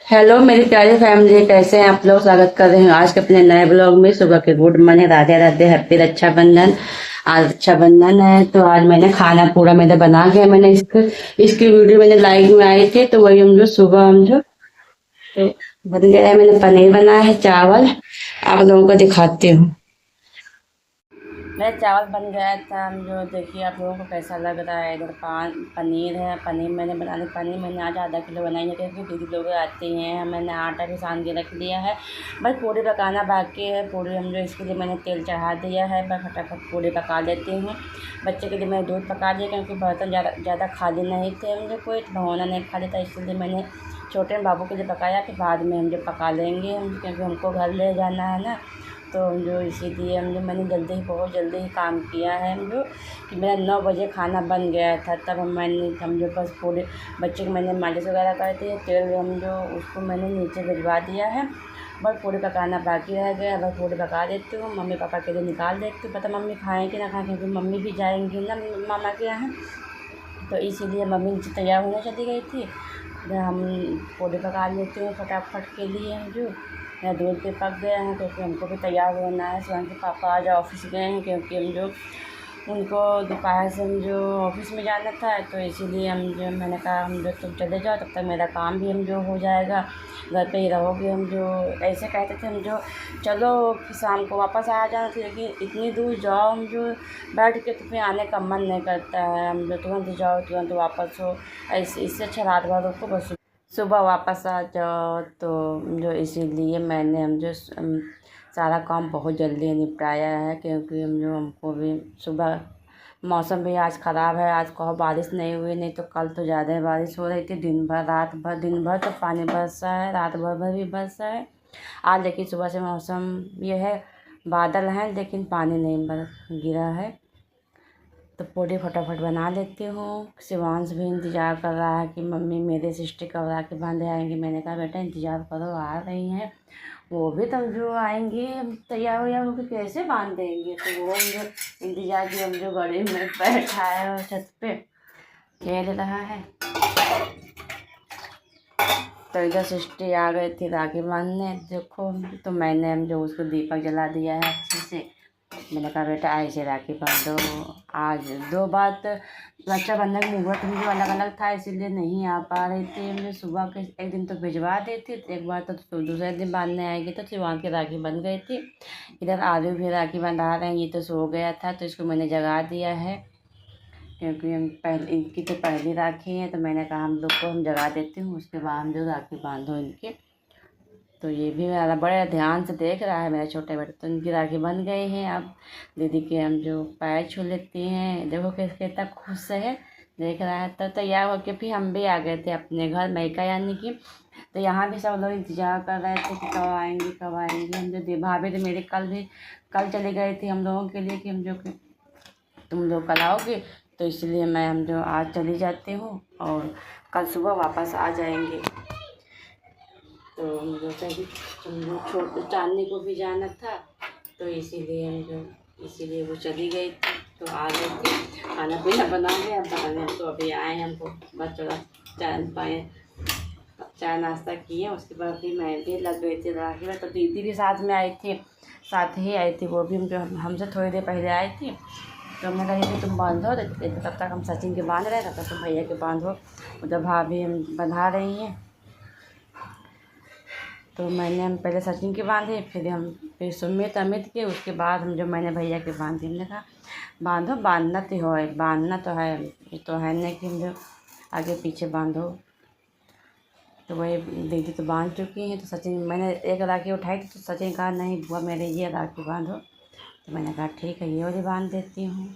Hello मेरी प्यारी family, कैसे हैं आप लोग। स्वागत कर रहे हैं आज के अपने नए ब्लॉग में। सुबह के good morning, Radhe Radhe, happy Rakshabandhan. आज रक्षाबंधन है तो आज मैंने खाना पूरा मेरा बना के मैंने इसकी वीडियो मैंने लाइव में आई थी, तो वही हम जो सुबह हम जो तो बन गया है। मैंने पनीर बनाया है, चावल आप लोगों को दिखाती हूँ। मेरा चावल बन गया था। हम जो देखिए आप लोगों को कैसा लग रहा है। इधर पनीर है, पनीर मैंने बना ली। पनीर मैंने आज आधा किलो बनाई है क्योंकि दीदी लोग आते हैं। मैंने आटा भी सान के रख लिया है, बस पूड़ी पकाना बाकी है। पूड़ी हम जो इसके लिए मैंने तेल चढ़ा दिया है, मैं फटाफट पूड़ी पका लेती हूँ। बच्चे के लिए मैंने दूध पका दिया क्योंकि बर्तन ज़्यादा खाली नहीं थे, मुझे कोई भगोना नहीं खा लेता, इसलिए मैंने छोटे बाबू के लिए पकाया। फिर बाद में हम जो पका लेंगे हम, क्योंकि हमको घर ले जाना है ना। तो हम जो इसीलिए मैंने बहुत जल्दी ही काम किया है। हम जो कि मेरा 9 बजे खाना बन गया था, तब हम जो बस पूरे बच्चे को मैंने मालिश वगैरह कर दी। तेल हम जो उसको मैंने नीचे भिजवा दिया है, बस पूड़ी पकाना बाकी रह गया। बस पूड़ी पका देती हूँ, मम्मी पापा के लिए निकाल देती हूँ। पता मम्मी खाएँ कि ना खाएँ, क्योंकि मम्मी भी जाएंगी ना मामा के यहाँ, तो इसीलिए मम्मी नीचे तैयार होने चली गई थी। हम पूड़ी पका लेते हैं फटाफट के लिए। हम जो मेरा दूध भी पक गया है क्योंकि हमको भी तैयार होना है। स्वयं के पापा आज ऑफिस गए हैं क्योंकि हम जो उनको दोपहर से हम जो ऑफिस में जाना था, तो इसीलिए हम जो मैंने कहा हम जो तुम चले जाओ, तब तक मेरा काम भी हम जो हो जाएगा, घर पे ही रहोगे। हम जो ऐसे कहते थे हम जो चलो फिर शाम को वापस आ जाना था, लेकिन इतनी दूर जाओ हम जो बैठ के तो फिर आने का मन नहीं करता है। हम जो तुरंत जाओ तुरंत वापस हो, ऐसे इससे अच्छा रात भर रुको, बस सुबह वापस आ जाओ। तो जो इसीलिए मैंने हम जो सारा काम बहुत जल्दी निपटाया है, क्योंकि हम जो हमको भी सुबह मौसम भी आज ख़राब है। आज कहो बारिश नहीं हुई, नहीं तो कल तो ज़्यादा ही बारिश हो रही थी। दिन भर रात भर दिन भर तो पानी बरसा है, रात भर भी बरसा है। आज लेकिन सुबह से मौसम ये है, बादल हैं लेकिन पानी नहीं गिरा है। तो पूड़ी फटाफट बना लेती हूँ। शिवांश भी इंतज़ार कर रहा है कि मम्मी मेरे से स्टिक करा के बांधे आएंगे। मैंने कहा बेटा इंतज़ार करो, आ रही हैं वो भी, तब जो आएंगी हम तैयार हो जाओगे कैसे बांध देंगे। तो वो हम जो इंतज़ार की, हम जो गली में बैठा है और छत पे खेल रहा है। तो इधर सिस्टी आ गई थी राखी बांधने, देखो। तो मैंने हम जो उसको दीपक जला दिया है अच्छे से। मैंने कहा बेटा ऐसे राखी बांधो। आज 2 बार तो रक्षाबंधन का मुहूर्त मुझे अलग अलग था, इसीलिए नहीं आ पा रही थी। मुझे सुबह के एक दिन तो भिजवा देती, तो एक बार तो दूसरे दिन बांधने आएगी, तो फिर वहाँ की राखी बन गई थी। इधर आलू भी राखी बंधा रहे हैं, ये तो सो गया था तो इसको मैंने जगा दिया है, क्योंकि हम पहले इनकी तो पहली राखी है। तो मैंने कहा हम लोग को हम जगा देती हूँ, उसके बाद हम जो राखी बांधो इनके। तो ये भी मेरा बड़े ध्यान से देख रहा है मेरा छोटे बेटे। तो इनकी राखी बन गई है। अब दीदी के हम जो पैर छू लेते हैं, देखो कितना खुश है, देख रहा है। तो तैयार होके फिर हम भी आ गए थे अपने घर मैका, यानी कि तो यहाँ भी सब लोग इंतज़ार कर रहे थे कि कब आएंगी कब आएंगी। हम जो भाभी तो मेरे कल चले गए थे हम लोगों के लिए कि हम जो कि तुम लोग कल आओगे, तो इसलिए मैं हम जो आज चली जाती हूँ और कल सुबह वापस आ जाएंगे। तो हम जो छोटे चांदनी को भी जाना था, तो इसीलिए वो चली गई थी। तो आ गई थी, खाना पीना बना लिया, बनाने तो अभी आए हैं। हमको बस थोड़ा चाय नाश्ता किए, उसके बाद फिर मैं भी लग गई थी राखी में। तो दीदी भी साथ में आई थी, साथ ही आई थी वो भी, हमसे थोड़ी देर पहले आई थी। तो हमने कहा कि तुम बांधो, तब तक हम सचिन के बांध रहे, तब तक तुम भैया के बांधो। उधर भाभी हम बंधा रही हैं। तो मैंने हम पहले सचिन के बांधे, फिर सुमित अमित के, उसके बाद हम जो मैंने भैया के बांधे। हमने कहा बांधो, बांधना तो है, ये तो है नहीं कि हम जो आगे पीछे बांधो। तो वही दीदी तो बांध चुकी हैं। तो सचिन, मैंने एक राखी उठाई थी तो सचिन कहा नहीं बुआ मेरे ये राखी बांधो। तो मैंने कहा ठीक है ये वाली बांध देती हूँ।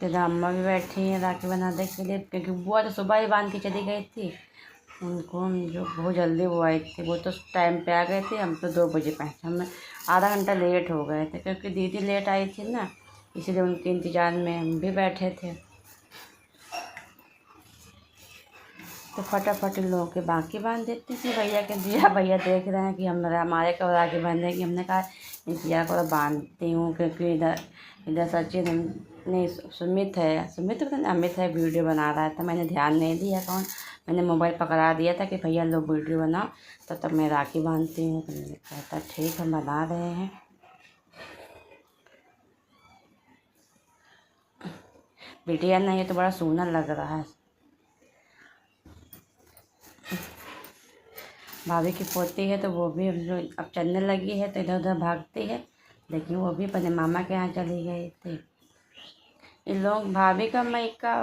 तो अम्मा भी बैठी हैं राखी बनाने के लिए, क्योंकि बुआ तो सुबह ही बांध के चली गई थी। उनको हम जो बहुत जल्दी वो आई थी, वो तो टाइम पे आ गए थे, हम तो 2 बजे पहुँचे। हम आधा घंटा लेट हो गए थे क्योंकि दीदी लेट आई थी ना, इसीलिए उनके इंतज़ार में हम भी बैठे थे। तो फटाफट इन लोगों के बाकी बांध देती थी भैया के दिया। भैया देख रहे हैं कि हमारे कब राखी बांधेंगे। हमने कहा इंतज़ार करो बांधती हूँ, क्योंकि इधर सचिन नहीं सुमित है, सुमित तो पता नहीं अमित है, वीडियो बना रहा था। मैंने ध्यान नहीं दिया कौन, मैंने मोबाइल पकड़ा दिया था कि भैया लो वीडियो बनाओ। तब मैं राखी बांधती हूँ। तो मैंने कहता ठीक है बना रहे हैं। बिटिया नहीं है तो बड़ा सुंदर लग रहा है। भाभी की पोती है तो वो भी अब चलने लगी है तो इधर उधर भागती है, लेकिन वो भी अपने मामा के यहाँ चली गई थी। इन लोग भाभी का मायका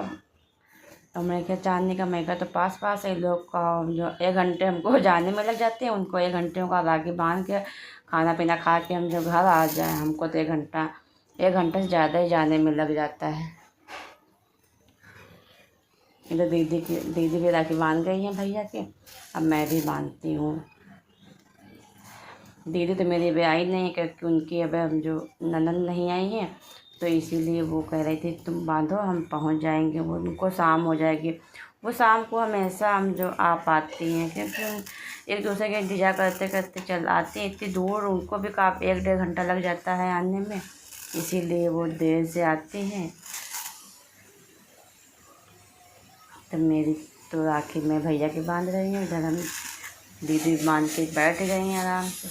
और मैं क्या चांदनी का मायका तो पास पास है। लोग का जो 1 घंटे हमको जाने में लग जाते हैं, उनको 1 घंटे का राखी बांध के खाना पीना खा के हम जो घर आ जाए, हमको तो 1 घंटे से ज़्यादा ही जाने में लग जाता है। इधर दीदी भी राखी बांध गई है भैया के, अब मैं भी बांधती हूँ। दीदी तो मेरी अभी आई नहीं क्योंकि उनकी अब जो ननद नहीं आई है, तो इसीलिए वो कह रही थी तुम बांधो हम पहुँच जाएंगे। वो उनको शाम हो जाएगी। वो शाम को हमेशा हम जो आ पाती हैं, क्योंकि हम एक दूसरे का इंतज़ार करते करते चल आते हैं। इतनी दूर उनको भी काफ़ी 1-1.5 घंटा लग जाता है आने में, इसीलिए वो देर से आते हैं। तो मेरी तो राखी मैं भैया की बांध रही हूँ, इधर हम दीदी बांध के बैठ गई हैं आराम से।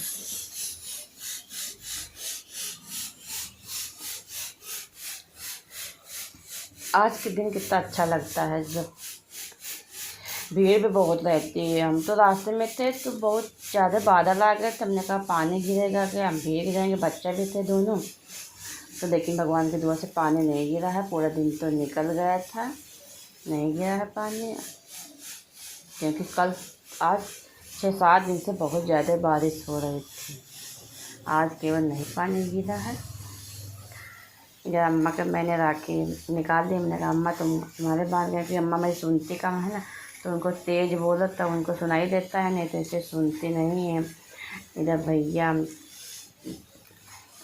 आज के दिन कितना अच्छा लगता है, जब भीड़ भी बहुत रहती है। हम तो रास्ते में थे तो बहुत ज़्यादा बादल आ गए, तो हमने कहा पानी गिरेगा क्या, हम भीग जाएंगे। बच्चा भी थे दोनों, तो लेकिन भगवान की दुआ से पानी नहीं गिरा है। पूरा दिन तो निकल गया था, नहीं गिरा है पानी, क्योंकि आज 6-7 दिन से बहुत ज़्यादा बारिश हो रही थी। आज केवल नहीं पानी गिरा है। जब अम्मा के मैंने राखी निकाल दी, मैंने कहा अम्मा तुम्हारे बांध गए, कि अम्मा मेरी सुनती कम है ना, तो उनको तेज़ बोलो तब उनको सुनाई देता है, नहीं तो इसे सुनती नहीं है। इधर भैया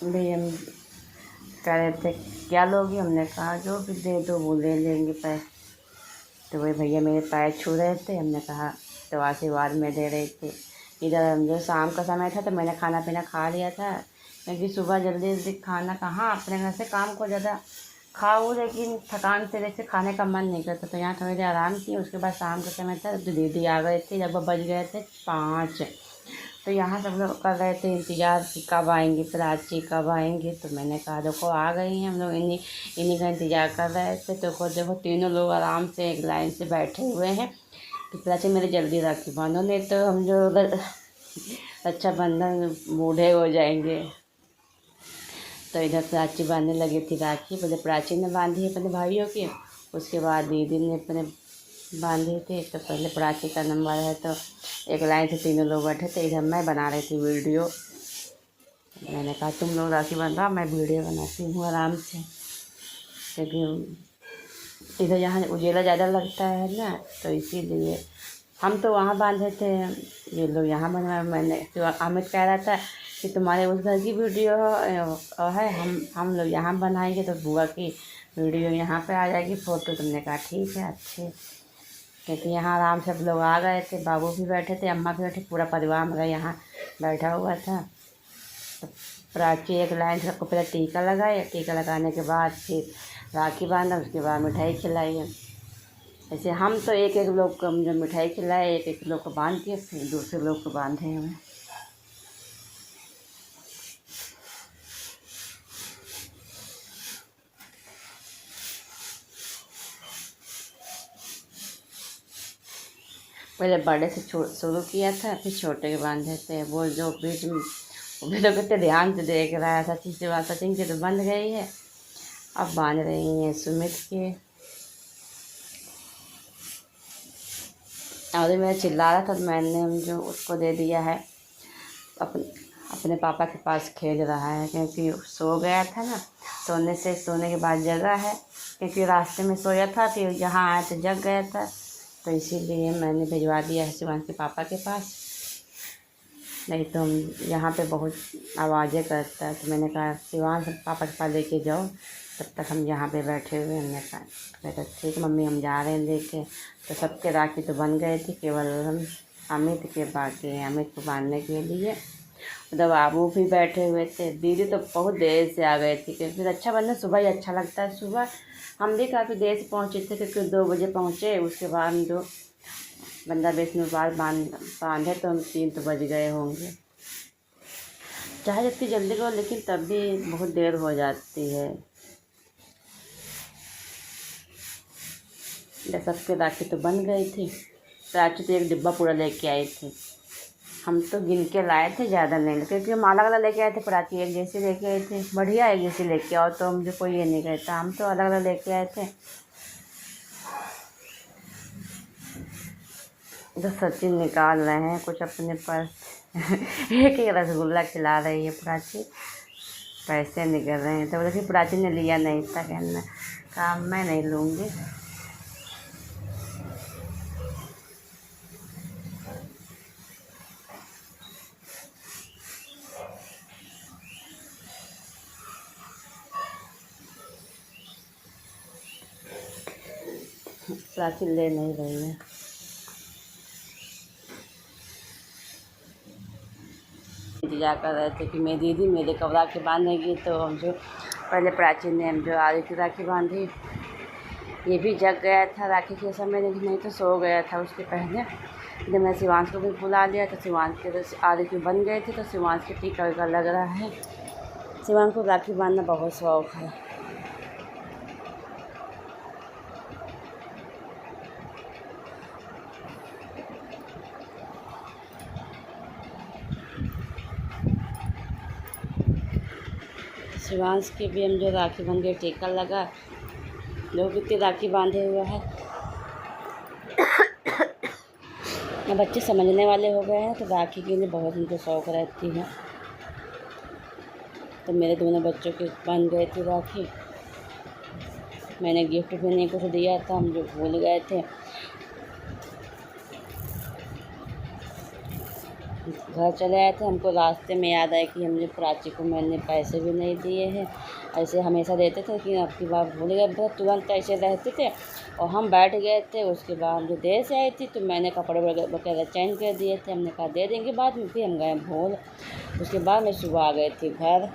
भी हम कह रहे थे क्या लोगी, हमने कहा जो भी दे दो वो ले लेंगे पैसे। तो वही भैया मेरे पैर छू रहे थे, हमने कहा तो आशीर्वाद में दे रही थी। इधर जो शाम का समय था तो मैंने खाना पीना खा लिया था, क्योंकि सुबह जल्दी जल्दी खाना कहाँ, अपने घर से काम को ज़्यादा खाओ, लेकिन थकान से जैसे खाने का मन नहीं करता। तो यहाँ थोड़ी देर आराम की, उसके बाद शाम का समय था तो दीदी आ गए थे, लगभग बज गए थे 5। तो यहाँ सब लोग कर रहे थे इंतज़ार कि कब आएंगी प्राची, कब आएंगी। तो मैंने कहा देखो आ गई हैं, हम लोग इन्हीं का इंतज़ार कर रहे थे। तो देखो तीनों लोग आराम से एक लाइन से बैठे हुए हैं कि प्राची मेरे जल्दी राखी बांधो, नहीं तो हम जो रक्षाबंधन बूढ़े हो जाएंगे। तो इधर प्राची बांधने लगी थी राखी। पहले प्राची ने बांधी है अपने भाइयों की, उसके बाद दीदी ने अपने बांधी थी। तो पहले प्राची का नंबर है, तो एक लाइन से तीनों लोग बैठे थे। इधर मैं बना रही थी वीडियो, मैंने कहा तुम लोग राखी बांधा, मैं वीडियो बनाती हूँ आराम से, क्योंकि इधर यहाँ उजेला ज़्यादा लगता है ना, तो इसीलिए हम तो वहाँ बांधे थे, ये लोग यहाँ बनवा। मैंने तो अमित कह रहा था कि तुम्हारे उस घर की वीडियो है, हम लोग यहाँ बनाएंगे तो बुआ की वीडियो यहाँ पे आ जाएगी फ़ोटो। तुमने कहा ठीक है अच्छे, क्योंकि यहाँ आराम से सब लोग आ गए थे, बाबू भी बैठे थे, अम्मा भी बैठे, पूरा परिवार मेरा यहाँ बैठा हुआ था। तो प्राची एक लाइन से सबको पहले टीका लगाए, टीका लगाने के बाद फिर राखी बांधा, उसके बाद मिठाई खिलाई है। ऐसे हम तो एक एक लोग को जो मिठाई खिलाए, एक एक लोग को बांध के फिर दूसरे लोग को बांधे हमें। पहले बड़े से शुरू किया था, फिर छोटे के बांधे थे। वो जो बीच में वो भी तो कितने ध्यान से देख रहा है। सचिन की तो बंध गई है, अब बांध रही हैं सुमित के। और मेरा चिल्ला रहा था तो मैंने जो उसको दे दिया है, अपने पापा के पास खेल रहा है, क्योंकि सो गया था ना। सोने के बाद जगा है, क्योंकि रास्ते में सोया था, फिर यहाँ आया तो जग गया था। तो इसीलिए मैंने भिजवा दिया है शिवांश के पापा के पास, नहीं तो हम यहाँ पे बहुत आवाज़ें करता है। तो मैंने कहा शिवांश पापा के पास लेके जाओ, तब तक हम यहाँ पे बैठे हुए। हमने कहा ठीक मम्मी हम जा रहे हैं लेके। तो सबके राखी तो बन गए थे, केवल हम अमित के बाकी अमित को बांधने के लिए। तो बाबू भी बैठे हुए थे। दीदी तो बहुत देर से आ गए थे क्योंकि रक्षाबंधन सुबह ही अच्छा लगता है। सुबह हम भी काफ़ी देर से पहुँचे थे क्योंकि 2 बजे पहुँचे। उसके बाद हम जो बंदा विष्णु पाल बांधे तो हम 3 तो बज गए होंगे। चाहे जितनी जल्दी करो लेकिन तब भी बहुत देर हो जाती है। सबके राखी तो बन गई थी। प्राची तो एक डिब्बा पूरा लेके आई थी। हम तो गिन के लाए थे, ज़्यादा नहीं, क्योंकि हम अलग अलग लेके आए थे। प्राची एक जैसी लेके आए थे। बढ़िया एक जैसी लेके आओ तो मुझे कोई ये नहीं कहता। हम तो अलग अलग लेके आए थे। तो सचिन निकाल रहे हैं कुछ अपने पर्स एक एक रसगुल्ला खिला रही है प्राची। पैसे निकल रहे हैं तो देखिए प्राची ने लिया नहीं था। कहना कहा मैं नहीं लूँगी। प्राची ले नहीं रही है। इंतजार कर रहे थे कि मेरी दीदी मेरे कब राखी बांधेगी। तो हम जो पहले प्राची ने हम जो आदि की राखी बांधी। ये भी जग गया था राखी के समय, लेकिन नहीं तो सो गया था उसके पहले। जब मैं शिवांश को भी बुला लिया तो शिवांश के तो आदि की बन गए थे। तो शिवांश के टीका वीका लग रहा है। शिवांश को राखी बांधना बहुत शौक़ है। शिवांश के भी हम जो राखी बन गई, टीका लगा। लोग कितनी राखी बांधे हुए हैं। अब बच्चे समझने वाले हो गए हैं तो राखी के लिए बहुत उनको शौक़ रहती है। तो मेरे दोनों बच्चों के बन गए थे राखी। मैंने गिफ्ट भी नहीं कुछ दिया था, हम जो भूल गए थे। घर चले आए थे। हमको रास्ते में याद आया कि हमने प्राची को मैंने पैसे भी नहीं दिए हैं। ऐसे हमेशा देते थे कि अब की बार भूल गए। बहुत तुरंत ऐसे रहते थे और हम बैठ गए थे। उसके बाद जो देर से आई थी तो मैंने कपड़े वगैरह चेंज कर दिए थे। हमने कहा दे देंगे बाद में, फिर हम गए भूल। उसके बाद मैं सुबह आ गई थी घर।